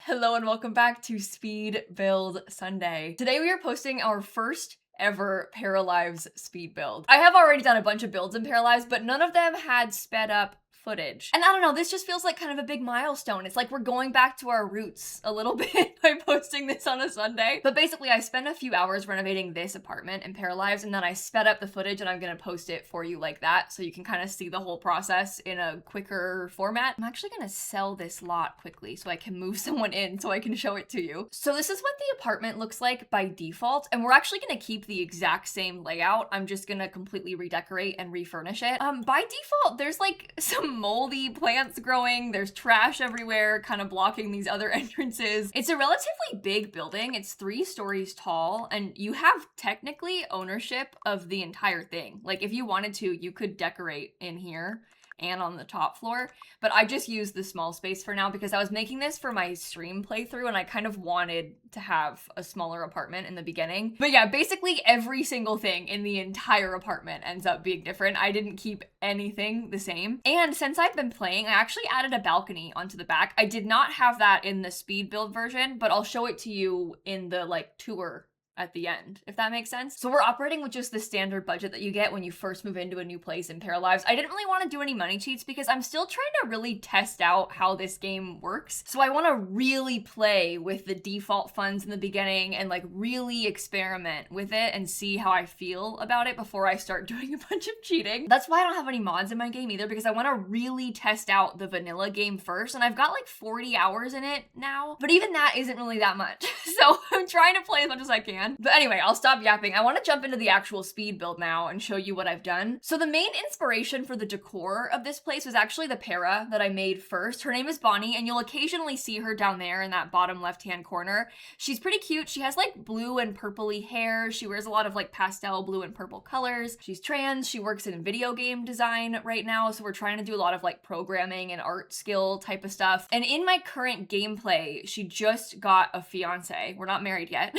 Hello and welcome back to Speed Build Sunday. Today we are posting our first ever Paralives speed build. I have already done a bunch of builds in Paralives, but none of them had sped up footage. And I don't know, this just feels like kind of a big milestone. It's like we're going back to our roots a little bit by posting this on a Sunday. But basically I spent a few hours renovating this apartment in Paralives, and then I sped up the footage and I'm gonna post it for you like that so you can kind of see the whole process in a quicker format. I'm actually gonna sell this lot quickly so I can move someone in so I can show it to you. So this is what the apartment looks like by default, and we're actually gonna keep the exact same layout. I'm just gonna completely redecorate and refurnish it. By default, there's like some moldy plants growing, there's trash everywhere kind of blocking these other entrances. It's a relatively big building, it's 3 stories tall, and you have technically ownership of the entire thing. Like if you wanted to, you could decorate in here and on the top floor, but I just used the small space for now because I was making this for my stream playthrough and I kind of wanted to have a smaller apartment in the beginning. But yeah, basically every single thing in the entire apartment ends up being different. I didn't keep anything the same. And since I've been playing, I actually added a balcony onto the back. I did not have that in the speed build version, but I'll show it to you in the like tour at the end, if that makes sense. So we're operating with just the standard budget that you get when you first move into a new place in Paralives. I didn't really want to do any money cheats because I'm still trying to really test out how this game works. So I want to really play with the default funds in the beginning and like really experiment with it and see how I feel about it before I start doing a bunch of cheating. That's why I don't have any mods in my game either, because I want to really test out the vanilla game first, and I've got like 40 hours in it now, but even that isn't really that much. So I'm trying to play as much as I can. But anyway, I'll stop yapping. I want to jump into the actual speed build now and show you what I've done. So the main inspiration for the decor of this place was actually the para that I made first. Her name is Bonnie, and you'll occasionally see her down there in that bottom left-hand corner. She's pretty cute. She has like blue and purpley hair. She wears a lot of like pastel blue and purple colors. She's trans. She works in video game design right now, so we're trying to do a lot of like programming and art skill type of stuff. And in my current gameplay, she just got a fiance. We're not married yet,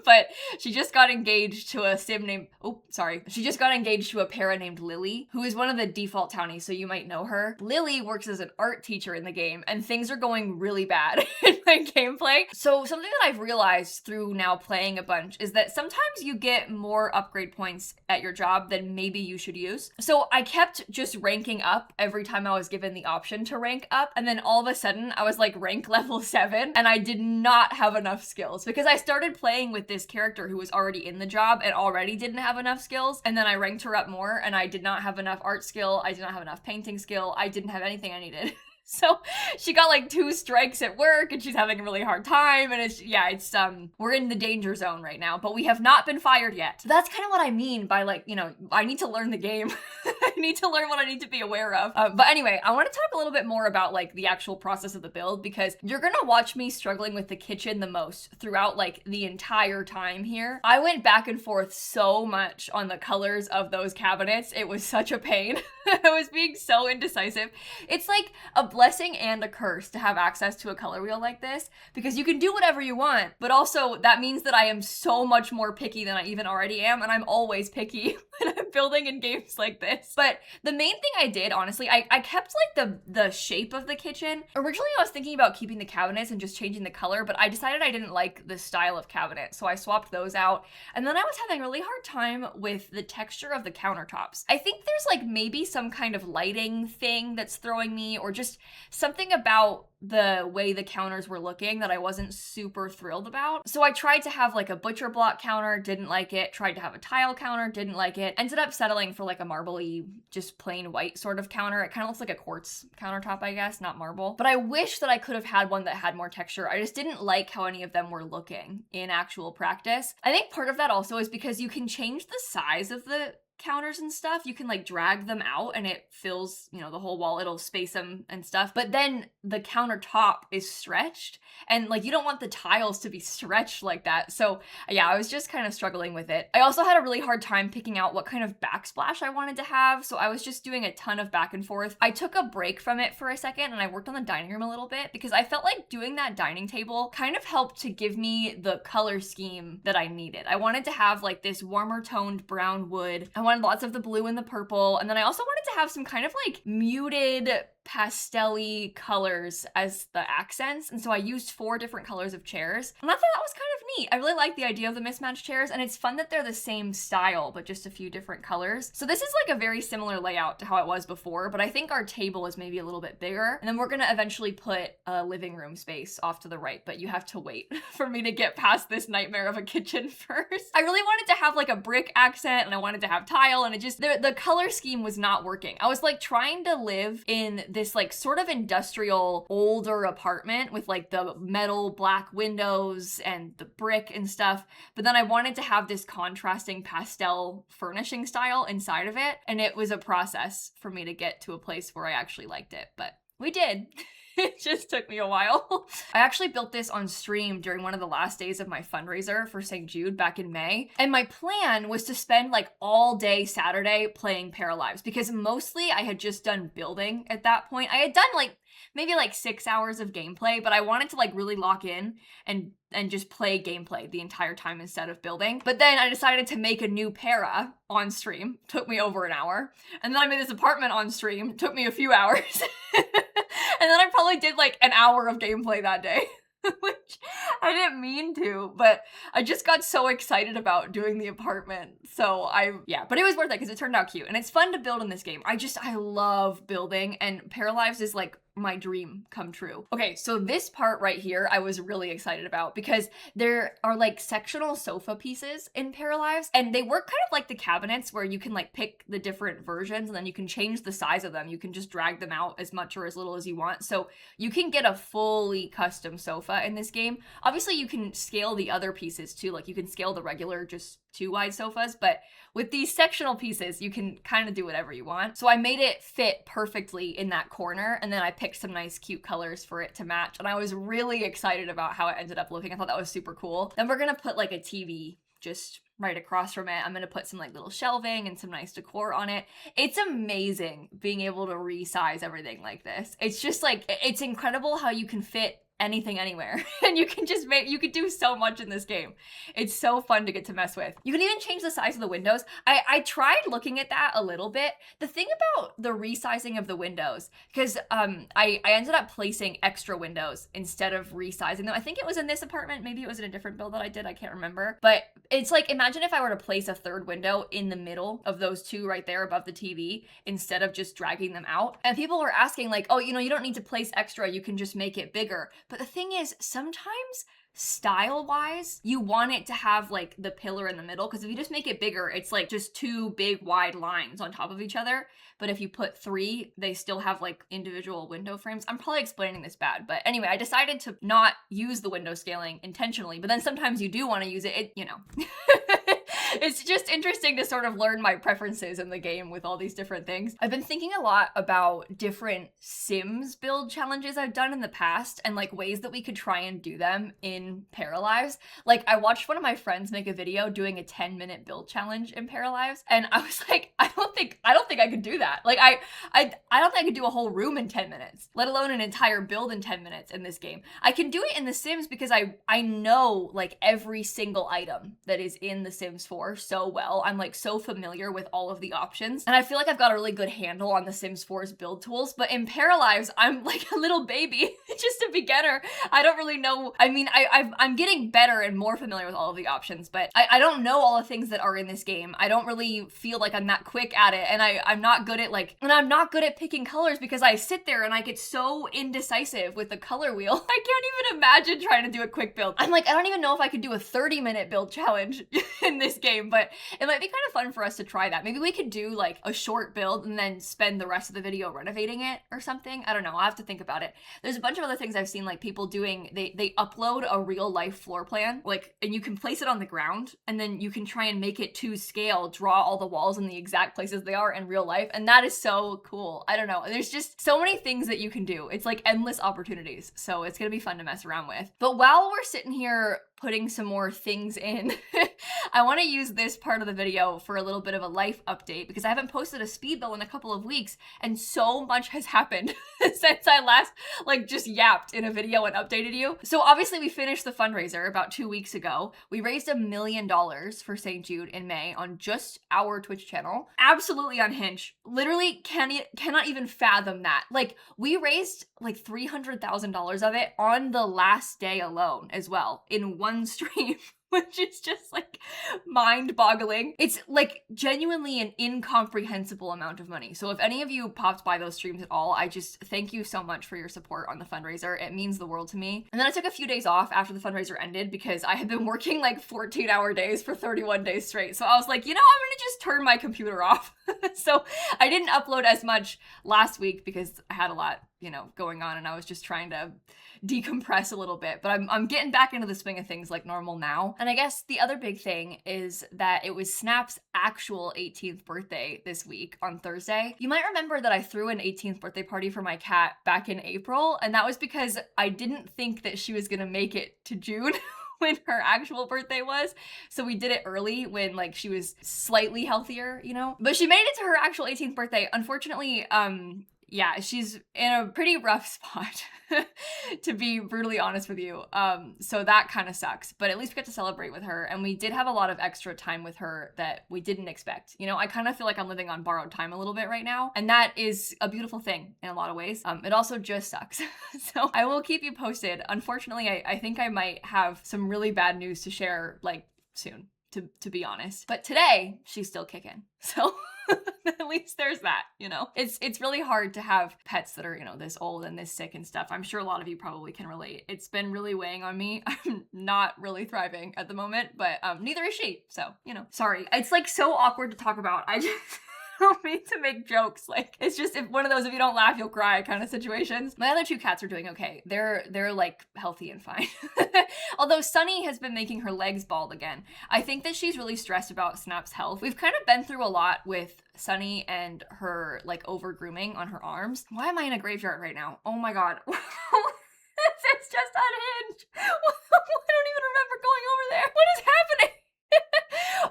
but she just got engaged to a sim named, she just got engaged to a para named Lily, who is one of the default townies, so you might know her. Lily works as an art teacher in the game, and things are going really bad in my gameplay. So something that I've realized through now playing a bunch is that sometimes you get more upgrade points at your job than maybe you should use. So I kept just ranking up every time I was given the option to rank up, and then all of a sudden I was like rank level 7, and I did not have enough skills because I started playing with this character who was already in the job and already didn't have enough skills, and then I ranked her up more and I did not have enough art skill, I did not have enough painting skill, I didn't have anything I needed. So she got like 2 strikes at work and she's having a really hard time, and we're in the danger zone right now, but we have not been fired yet. So that's kind of what I mean by like, you know, I need to learn the game. I need to learn what I need to be aware of. But anyway, I want to talk a little bit more about like the actual process of the build, because you're gonna watch me struggling with the kitchen the most throughout like the entire time here. I went back and forth so much on the colors of those cabinets. It was such a pain. I was being so indecisive. It's like a blessing and a curse to have access to a color wheel like this, because you can do whatever you want, but also that means that I am so much more picky than I even already am, and I'm always picky when I'm building in games like this. But the main thing I did, honestly, I kept like the shape of the kitchen. Originally I was thinking about keeping the cabinets and just changing the color, but I decided I didn't like the style of cabinet, so I swapped those out. And then I was having a really hard time with the texture of the countertops. I think there's like maybe some kind of lighting thing that's throwing me, or just something about the way the counters were looking that I wasn't super thrilled about. So I tried to have like a butcher block counter, didn't like it. Tried to have a tile counter, didn't like it. Ended up settling for like a marbly, just plain white sort of counter. It kind of looks like a quartz countertop, I guess, not marble. But I wish that I could have had one that had more texture. I just didn't like how any of them were looking in actual practice. I think part of that also is because you can change the size of the counters and stuff. You can like drag them out and it fills, you know, the whole wall. It'll space them and stuff. But then the countertop is stretched, and like you don't want the tiles to be stretched like that. So yeah, I was just kind of struggling with it. I also had a really hard time picking out what kind of backsplash I wanted to have, so I was just doing a ton of back and forth. I took a break from it for a second and I worked on the dining room a little bit because I felt like doing that dining table kind of helped to give me the color scheme that I needed. I wanted to have like this warmer toned brown wood. I wanted lots of the blue and the purple, and then I also wanted to have some kind of like muted pastel-y colors as the accents. And so I used 4 different colors of chairs. And I thought that was kind of neat. I really like the idea of the mismatched chairs, and it's fun that they're the same style, but just a few different colors. So this is like a very similar layout to how it was before, but I think our table is maybe a little bit bigger. And then we're gonna eventually put a living room space off to the right, but you have to wait for me to get past this nightmare of a kitchen first. I really wanted to have like a brick accent, and I wanted to have tile, and it just, the color scheme was not working. I was like trying to live in this like sort of industrial older apartment with like the metal black windows and the brick and stuff, but then I wanted to have this contrasting pastel furnishing style inside of it, and it was a process for me to get to a place where I actually liked it, but we did. It just took me a while. I actually built this on stream during one of the last days of my fundraiser for St. Jude back in May. And my plan was to spend like all day Saturday playing Paralives, because mostly I had just done building at that point. I had done like maybe like 6 hours of gameplay, but I wanted to like really lock in and just play gameplay the entire time instead of building. But then I decided to make a new para on stream. Took me over an hour. And then I made this apartment on stream. Took me a few hours. And then I probably did like an hour of gameplay that day, which I didn't mean to, but I just got so excited about doing the apartment. So but it was worth it because it turned out cute and it's fun to build in this game. I love building, and Paralives is like my dream come true. Okay, so this part right here I was really excited about because there are like sectional sofa pieces in Paralives, and they work kind of like the cabinets where you can like pick the different versions and then you can change the size of them. You can just drag them out as much or as little as you want. So you can get a fully custom sofa in this game. Obviously you can scale the other pieces too, like you can scale the regular just 2 wide sofas, but with these sectional pieces, you can kind of do whatever you want. So I made it fit perfectly in that corner, and then I picked some nice cute colors for it to match, and I was really excited about how it ended up looking. I thought that was super cool. Then we're gonna put like a TV just right across from it. I'm gonna put some like little shelving and some nice decor on it. It's amazing being able to resize everything like this. It's just like, it's incredible how you can fit anything anywhere and you can do so much in this game. It's so fun to get to mess with. You can even change the size of the windows. I tried looking at that a little bit. The thing about the resizing of the windows, because I ended up placing extra windows instead of resizing them. I think it was in this apartment, maybe it was in a different build that I did, I can't remember, but it's like, imagine if I were to place a third window in the middle of those 2 right there above the TV instead of just dragging them out. And people were asking like, oh, you know, you don't need to place extra, you can just make it bigger. But the thing is, sometimes style-wise, you want it to have like the pillar in the middle, because if you just make it bigger, it's like just 2 big wide lines on top of each other. But if you put 3, they still have like individual window frames. I'm probably explaining this bad, but anyway, I decided to not use the window scaling intentionally, but then sometimes you do want to use it, you know. It's just interesting to sort of learn my preferences in the game with all these different things. I've been thinking a lot about different Sims build challenges I've done in the past and like ways that we could try and do them in Paralives. Like I watched one of my friends make a video doing a 10-minute build challenge in Paralives, and I was like, I don't think I could do that. Like I don't think I could do a whole room in 10 minutes, let alone an entire build in 10 minutes in this game. I can do it in The Sims because I know like every single item that is in The Sims 4 so well. I'm like so familiar with all of the options, and I feel like I've got a really good handle on The Sims 4's build tools. But in Paralives, I'm like a little baby, just a beginner. I don't really know. I mean, I'm getting better and more familiar with all of the options, but I don't know all the things that are in this game. I don't really feel like I'm that quick at it, and I'm not good at picking colors because I sit there and I get so indecisive with the color wheel. I can't even imagine trying to do a quick build. I'm like, I don't even know if I could do a 30-minute build challenge in this game, but it might be kind of fun for us to try that. Maybe we could do like a short build and then spend the rest of the video renovating it or something. I don't know. I'll have to think about it. There's a bunch of other things I've seen like people doing. They upload a real life floor plan, like, and you can place it on the ground and then you can try and make it to scale, draw all the walls in the exact places they are in real life. And that is so cool. I don't know. There's just so many things that you can do. It's like endless opportunities. So it's going to be fun to mess around with. But while we're sitting here putting some more things in, I want to use this part of the video for a little bit of a life update because I haven't posted a speed build in a couple of weeks and so much has happened since I last just yapped in a video and updated you. So obviously we finished the fundraiser about 2 weeks ago. We raised $1 million for St. Jude in May on just our Twitch channel. Absolutely unhinged. Literally cannot even fathom that. We raised $300,000 of it on the last day alone as well in one stream. Which is just mind-boggling. It's genuinely an incomprehensible amount of money. So if any of you popped by those streams at all, I just thank you so much for your support on the fundraiser. It means the world to me. And then I took a few days off after the fundraiser ended because I had been working 14-hour days for 31 days straight. So I was like, I'm gonna just turn my computer off. So I didn't upload as much last week because I had a lot, going on and I was just trying to decompress a little bit, but I'm getting back into the swing of things like normal now. And I guess the other big thing is that it was Snap's actual 18th birthday this week on Thursday. You might remember that I threw an 18th birthday party for my cat back in April, and that was because I didn't think that she was gonna make it to June when her actual birthday was. So we did it early when she was slightly healthier, But she made it to her actual 18th birthday. Unfortunately, yeah, she's in a pretty rough spot, to be brutally honest with you. So that kind of sucks, but at least we got to celebrate with her, and we did have a lot of extra time with her that we didn't expect. I kind of feel like I'm living on borrowed time a little bit right now, and that is a beautiful thing in a lot of ways. It also just sucks. So I will keep you posted. Unfortunately, I think I might have some really bad news to share, soon, to be honest. But today, she's still kicking, so... At least there's that, It's really hard to have pets that are, this old and this sick and stuff. I'm sure a lot of you probably can relate. It's been really weighing on me. I'm not really thriving at the moment, but neither is she. So, sorry. It's so awkward to talk about. I just don't mean to make jokes. It's just if one of those if you don't laugh, you'll cry kind of situations. My other 2 cats are doing okay. They're healthy and fine. Although Sunny has been making her legs bald again. I think that she's really stressed about Snap's health. We've kind of been through a lot with Sunny and her over grooming on her arms. Why am I in a graveyard right now? Oh my god. It's just unhinged. I don't even remember going over there. What is happening?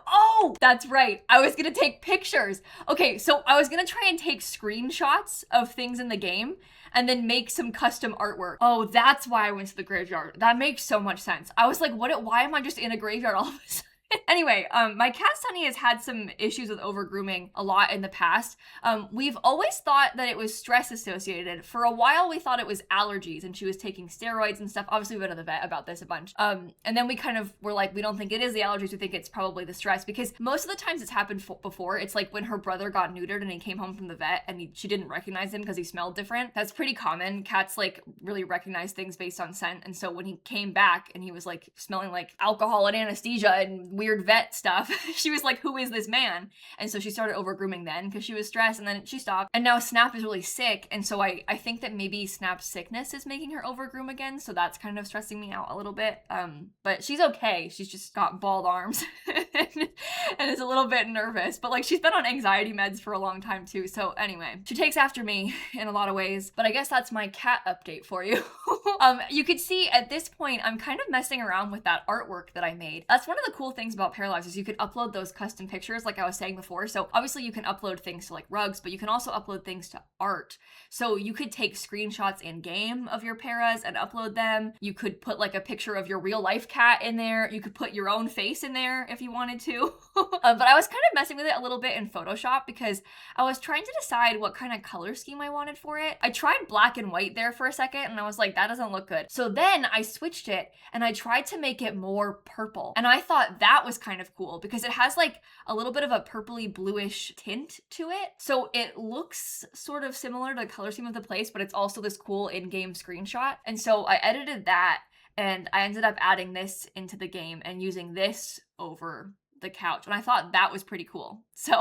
Oh, that's right. I was gonna take pictures. Okay, so I was gonna try and take screenshots of things in the game and then make some custom artwork. Oh, that's why I went to the graveyard. That makes so much sense. I was like, why am I just in a graveyard all of a sudden? Anyway, my cat Sunny has had some issues with over-grooming a lot in the past. We've always thought that it was stress associated. For a while, we thought it was allergies and she was taking steroids and stuff. Obviously, we went to the vet about this a bunch. And then we kind of were like, we don't think it is the allergies. We think it's probably the stress because most of the times it's happened before. It's when her brother got neutered and he came home from the vet and she didn't recognize him because he smelled different. That's pretty common. Cats really recognize things based on scent. And so when he came back and he was smelling like alcohol and anesthesia and weird vet stuff, she was like, who is this man? And so she started over grooming then because she was stressed, and then she stopped. And now Snap is really sick, and so I think that maybe Snap's sickness is making her over groom again, so that's kind of stressing me out a little bit. But she's okay. She's just got bald arms and is a little bit nervous, but she's been on anxiety meds for a long time too. So anyway, she takes after me in a lot of ways, but I guess that's my cat update for you. You could see at this point, I'm kind of messing around with that artwork that I made. That's one of the cool things about Paralives is you could upload those custom pictures like I was saying before. So obviously you can upload things to rugs, but you can also upload things to art. So you could take screenshots in game of your paras and upload them. You could put a picture of your real life cat in there. You could put your own face in there if you wanted to. But I was kind of messing with it a little bit in Photoshop because I was trying to decide what kind of color scheme I wanted for it. I tried black and white there for a second and I was like, that doesn't look good. So then I switched it and I tried to make it more purple. And I thought that was kind of cool because it has a little bit of a purpley bluish tint to it. So it looks sort of similar to the color scheme of the place, but it's also this cool in-game screenshot. And so I edited that and I ended up adding this into the game and using this over the couch, and I thought that was pretty cool. So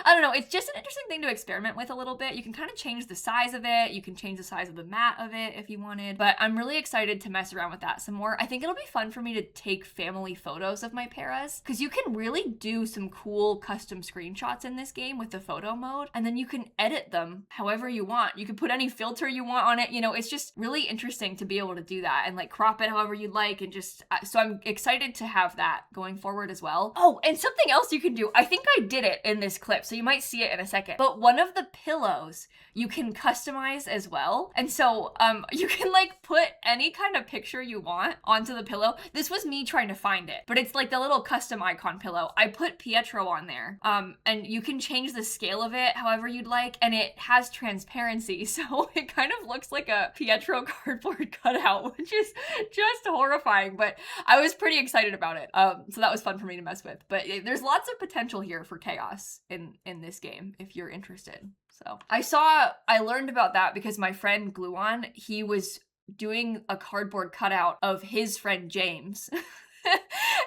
I don't know, it's just an interesting thing to experiment with a little bit. You can kind of change the size of it, you can change the size of the mat of it if you wanted, but I'm really excited to mess around with that some more. I think it'll be fun for me to take family photos of my paras, because you can really do some cool custom screenshots in this game with the photo mode, and then you can edit them however you want. You can put any filter you want on it, you know, it's just really interesting to be able to do that and like crop it however you'd like, and just, so I'm excited to have that going forward as well. Oh, and something else you can do, I think I did it in this clip, so you might see it in a second, but one of the pillows you can customize as well. And so you can like put any kind of picture you want onto the pillow. This was me trying to find it, but it's like the little custom icon pillow. I put Pietro on there, and you can change the scale of it however you'd like, and it has transparency, so it kind of looks like a Pietro cardboard cutout, which is just horrifying, but I was pretty excited about it. So that was fun for me to mess with. But there's lots of potential here for chaos in this game if you're interested. So I learned about that because my friend Gluon, he was doing a cardboard cutout of his friend James.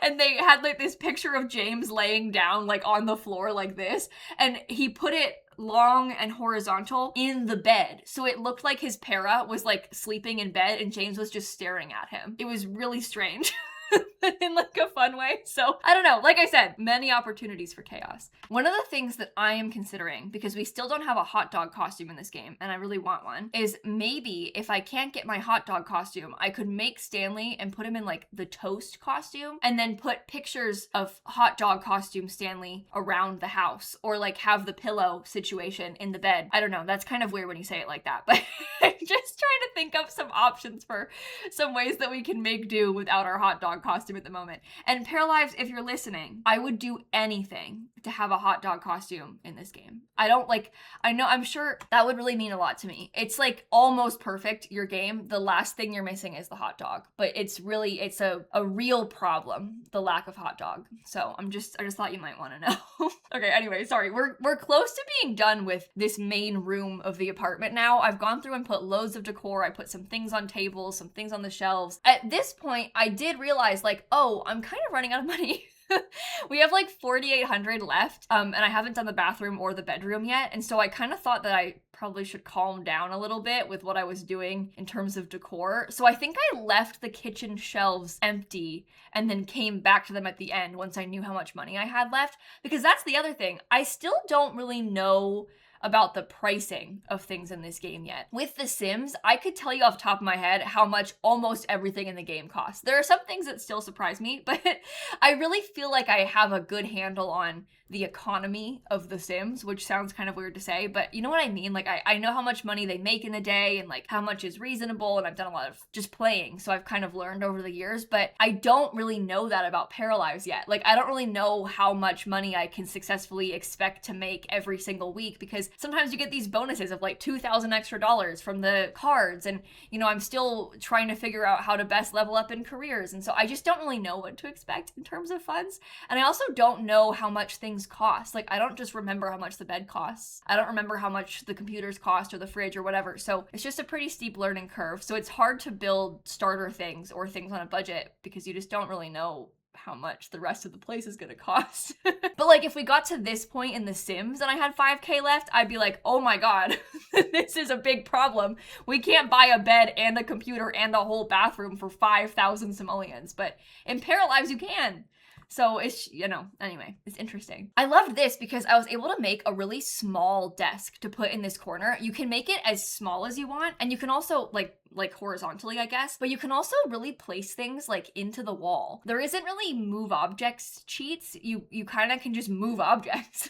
And they had like this picture of James laying down like on the floor like this, and he put it long and horizontal in the bed, so it looked like his para was like sleeping in bed and James was just staring at him. It was really strange. In like a fun way. So I don't know, like I said, many opportunities for chaos. One of the things that I am considering, because we still don't have a hot dog costume in this game and I really want one, is maybe if I can't get my hot dog costume, I could make Stanley and put him in like the toast costume, and then put pictures of hot dog costume Stanley around the house, or like have the pillow situation in the bed. I don't know, that's kind of weird when you say it like that, but I'm just trying to think of some options for some ways that we can make do without our hot dog costume at the moment. And Paralives, if you're listening, I would do anything to have a hot dog costume in this game. I'm sure that would really mean a lot to me. It's like almost perfect, your game. The last thing you're missing is the hot dog, but it's a real problem, the lack of hot dog. So I just thought you might want to know. Okay, anyway, sorry. We're close to being done with this main room of the apartment now. I've gone through and put loads of decor. I put some things on tables, some things on the shelves. At this point, I did realize like, oh, I'm kind of running out of money. We have like 4,800 left, and I haven't done the bathroom or the bedroom yet, and so I kind of thought that I probably should calm down a little bit with what I was doing in terms of decor. So I think I left the kitchen shelves empty and then came back to them at the end once I knew how much money I had left, because that's the other thing. I still don't really know about the pricing of things in this game yet. With The Sims, I could tell you off the top of my head how much almost everything in the game costs. There are some things that still surprise me, but I really feel like I have a good handle on the economy of The Sims, which sounds kind of weird to say, but you know what I mean? Like, I know how much money they make in a day and like how much is reasonable, and I've done a lot of just playing, so I've kind of learned over the years, but I don't really know that about Paralives yet. Like, I don't really know how much money I can successfully expect to make every single week, because sometimes you get these bonuses of like $2,000 extra from the cards, and you know, I'm still trying to figure out how to best level up in careers, and so I just don't really know what to expect in terms of funds. And I also don't know how much things cost. Like, I don't just remember how much the bed costs. I don't remember how much the computers cost or the fridge or whatever. So it's just a pretty steep learning curve. So it's hard to build starter things or things on a budget because you just don't really know how much the rest of the place is gonna cost. But like, if we got to this point in The Sims and I had 5K left, I'd be like, oh my god, this is a big problem. We can't buy a bed and a computer and a whole bathroom for 5,000 simoleons. But in Paralives, you can. So it's, you know, anyway, it's interesting. I loved this because I was able to make a really small desk to put in this corner. You can make it as small as you want, and you can also like horizontally, I guess, but you can also really place things like into the wall. There isn't really move objects cheats. You kind of can just move objects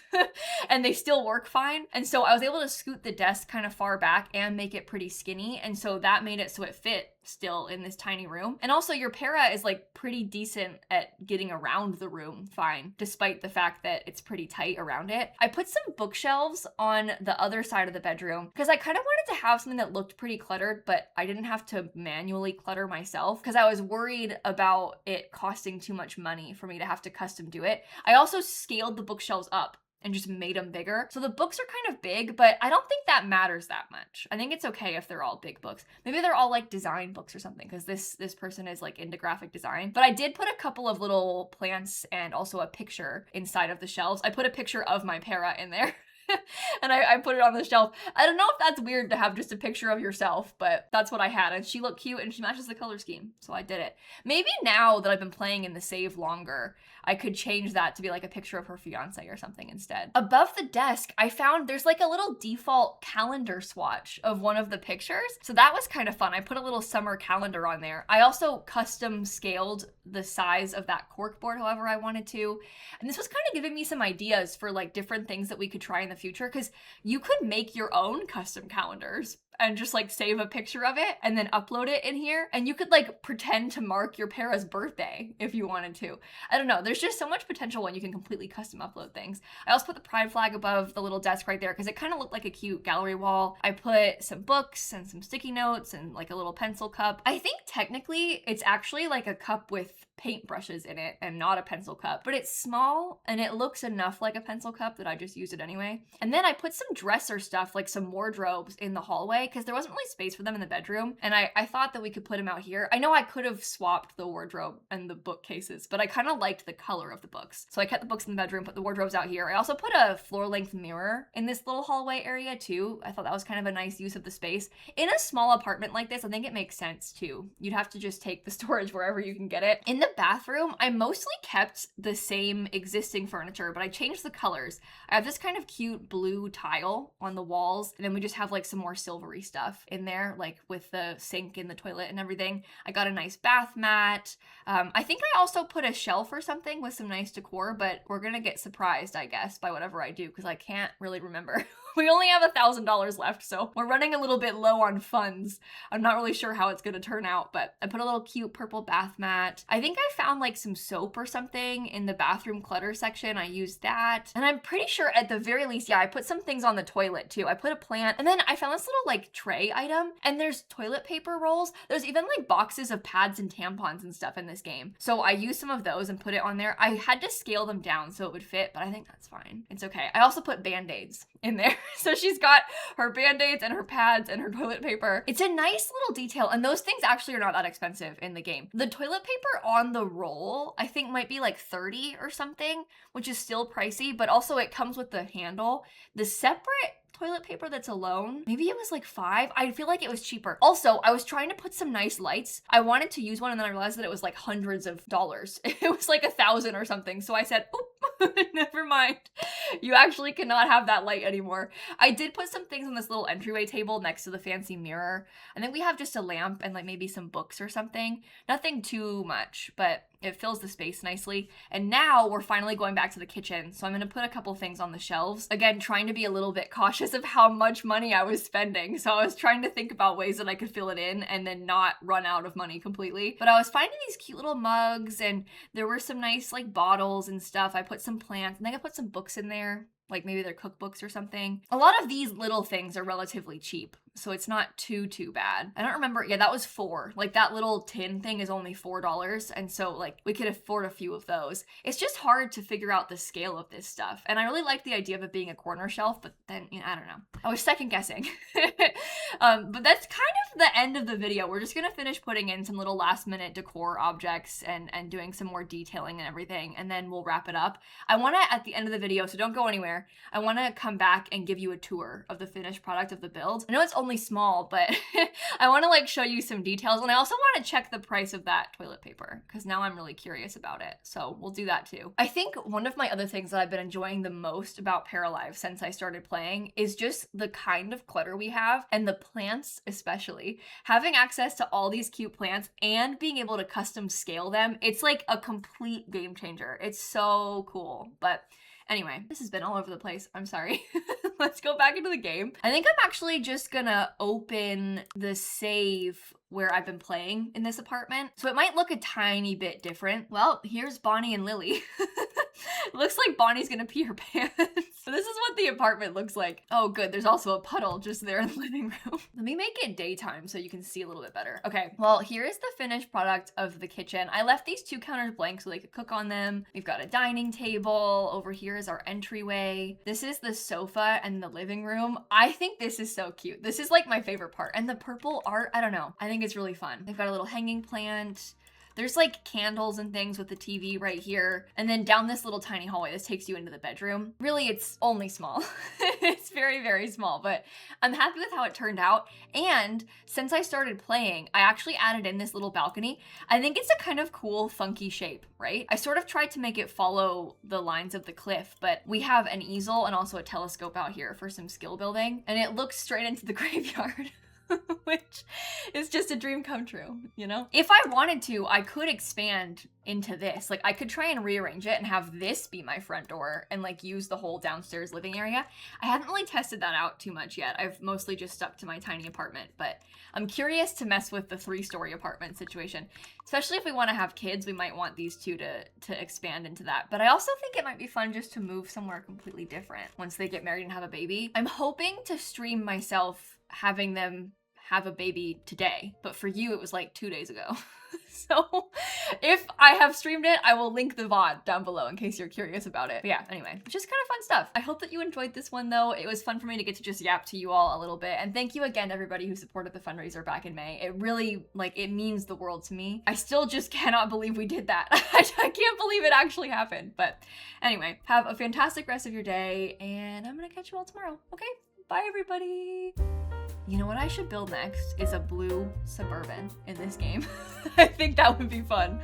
and they still work fine. And so I was able to scoot the desk kind of far back and make it pretty skinny. And so that made it so it fit still in this tiny room. And also your para is like pretty decent at getting around the room fine, despite the fact that it's pretty tight around it. I put some bookshelves on the other side of the bedroom because I kind of wanted to have something that looked pretty cluttered, but I didn't have to manually clutter myself because I was worried about it costing too much money for me to have to custom do it. I also scaled the bookshelves up and just made them bigger. So the books are kind of big, but I don't think that matters that much. I think it's okay if they're all big books. Maybe they're all like design books or something, because this person is like into graphic design. But I did put a couple of little plants and also a picture inside of the shelves. I put a picture of my para in there. And I put it on the shelf. I don't know if that's weird to have just a picture of yourself, but that's what I had. And she looked cute and she matches the color scheme. So I did it. Maybe now that I've been playing in the save longer, I could change that to be like a picture of her fiance or something instead. Above the desk, I found there's like a little default calendar swatch of one of the pictures. So that was kind of fun. I put a little summer calendar on there. I also custom scaled the size of that corkboard however I wanted to. And this was kind of giving me some ideas for like different things that we could try in the future, because you could make your own custom calendars and just like save a picture of it and then upload it in here. And you could like pretend to mark your para's birthday if you wanted to. I don't know. There's just so much potential when you can completely custom upload things. I also put the pride flag above the little desk right there because it kind of looked like a cute gallery wall. I put some books and some sticky notes and like a little pencil cup. I think technically it's actually like a cup with paintbrushes in it and not a pencil cup, but it's small and it looks enough like a pencil cup that I just use it anyway. And then I put some dresser stuff, like some wardrobes in the hallway because there wasn't really space for them in the bedroom. And I thought that we could put them out here. I know I could have swapped the wardrobe and the bookcases, but I kind of liked the color of the books. So I kept the books in the bedroom, put the wardrobes out here. I also put a floor length mirror in this little hallway area too. I thought that was kind of a nice use of the space. In a small apartment like this, I think it makes sense too. You'd have to just take the storage wherever you can get it. In the bathroom, I mostly kept the same existing furniture, but I changed the colors. I have this kind of cute blue tile on the walls, and then we just have like some more silvery stuff in there, like with the sink and the toilet and everything. I got a nice bath mat. I think I also put a shelf or something with some nice decor, but we're gonna get surprised, I guess, by whatever I do, because I can't really remember. We only have $1,000 left, so we're running a little bit low on funds. I'm not really sure how it's gonna turn out, but I put a little cute purple bath mat. I think I found like some soap or something in the bathroom clutter section. I used that. And I'm pretty sure at the very least, yeah, I put some things on the toilet too. I put a plant, and then I found this little like tray item, and there's toilet paper rolls. There's even like boxes of pads and tampons and stuff in this game. So I used some of those and put it on there. I had to scale them down so it would fit, but I think that's fine. It's okay. I also put Band-Aids in there. So she's got her Band-Aids and her pads and her toilet paper. It's a nice little detail, and those things actually are not that expensive in the game. The toilet paper on the roll, I think might be like 30 or something, which is still pricey, but also it comes with the handle. The separate toilet paper that's alone, maybe it was like 5. I feel like it was cheaper. Also, I was trying to put some nice lights. I wanted to use one, and then I realized that it was like hundreds of dollars. It was like 1,000 or something. So I said, oop, never mind. You actually cannot have that light anymore. I did put some things on this little entryway table next to the fancy mirror. And then we have just a lamp and like maybe some books or something. Nothing too much, but it fills the space nicely. And now we're finally going back to the kitchen. So I'm gonna put a couple things on the shelves. Again, trying to be a little bit cautious of how much money I was spending. So I was trying to think about ways that I could fill it in and then not run out of money completely. But I was finding these cute little mugs, and there were some nice like bottles and stuff. I put some plants, and then I put some books in there, like maybe they're cookbooks or something. A lot of these little things are relatively cheap, so it's not too bad. I don't remember, yeah, that was $4. Like that little tin thing is only $4, and so like we could afford a few of those. It's just hard to figure out the scale of this stuff, and I really like the idea of it being a corner shelf, but then, you know, I don't know. I was second guessing. But that's kind of the end of the video. We're just gonna finish putting in some little last minute decor objects and doing some more detailing and everything, and then we'll wrap it up. I wanna, at the end of the video, so don't go anywhere, I wanna come back and give you a tour of the finished product of the build. I know it's only small, but I want to like show you some details, and I also want to check the price of that toilet paper because now I'm really curious about it, so we'll do that too. I think one of my other things that I've been enjoying the most about Paralives since I started playing is just the kind of clutter we have, and the plants especially. Having access to all these cute plants and being able to custom scale them, it's like a complete game changer. It's so cool. But anyway, this has been all over the place. I'm sorry. Let's go back into the game. I think I'm actually just gonna open the save where I've been playing in this apartment. So it might look a tiny bit different. Well, here's Bonnie and Lily. Looks like Bonnie's gonna pee her pants. So this is what the apartment looks like. Oh good, there's also a puddle just there in the living room. Let me make it daytime so you can see a little bit better. Okay, well here is the finished product of the kitchen. I left these 2 counters blank so they could cook on them. We've got a dining table. Over here is our entryway. This is the sofa and the living room. I think this is so cute. This is like my favorite part. And the purple art, I don't know. I think it's really fun. They've got a little hanging plant. There's like candles and things with the TV right here. And then down this little tiny hallway, this takes you into the bedroom. Really, it's only small. It's very, very small, but I'm happy with how it turned out. And since I started playing, I actually added in this little balcony. I think it's a kind of cool, funky shape, right? I sort of tried to make it follow the lines of the cliff, but we have an easel and also a telescope out here for some skill building. And it looks straight into the graveyard. Which is just a dream come true, you know? If I wanted to, I could expand into this. Like I could try and rearrange it and have this be my front door and like use the whole downstairs living area. I haven't really tested that out too much yet. I've mostly just stuck to my tiny apartment, but I'm curious to mess with the 3-story apartment situation. Especially if we want to have kids, we might want these 2 to expand into that. But I also think it might be fun just to move somewhere completely different once they get married and have a baby. I'm hoping to stream myself having them have a baby today, but for you it was like 2 days ago. So if I have streamed it, I will link the VOD down below in case you're curious about it. But yeah, anyway, just kind of fun stuff. I hope that you enjoyed this one though. It was fun for me to get to just yap to you all a little bit. And thank you again to everybody who supported the fundraiser back in May. It really, like, it means the world to me. I still just cannot believe we did that. I can't believe it actually happened. But anyway, have a fantastic rest of your day and I'm gonna catch you all tomorrow. Okay, bye everybody. You know what I should build next is a blue Suburban in this game. I think that would be fun.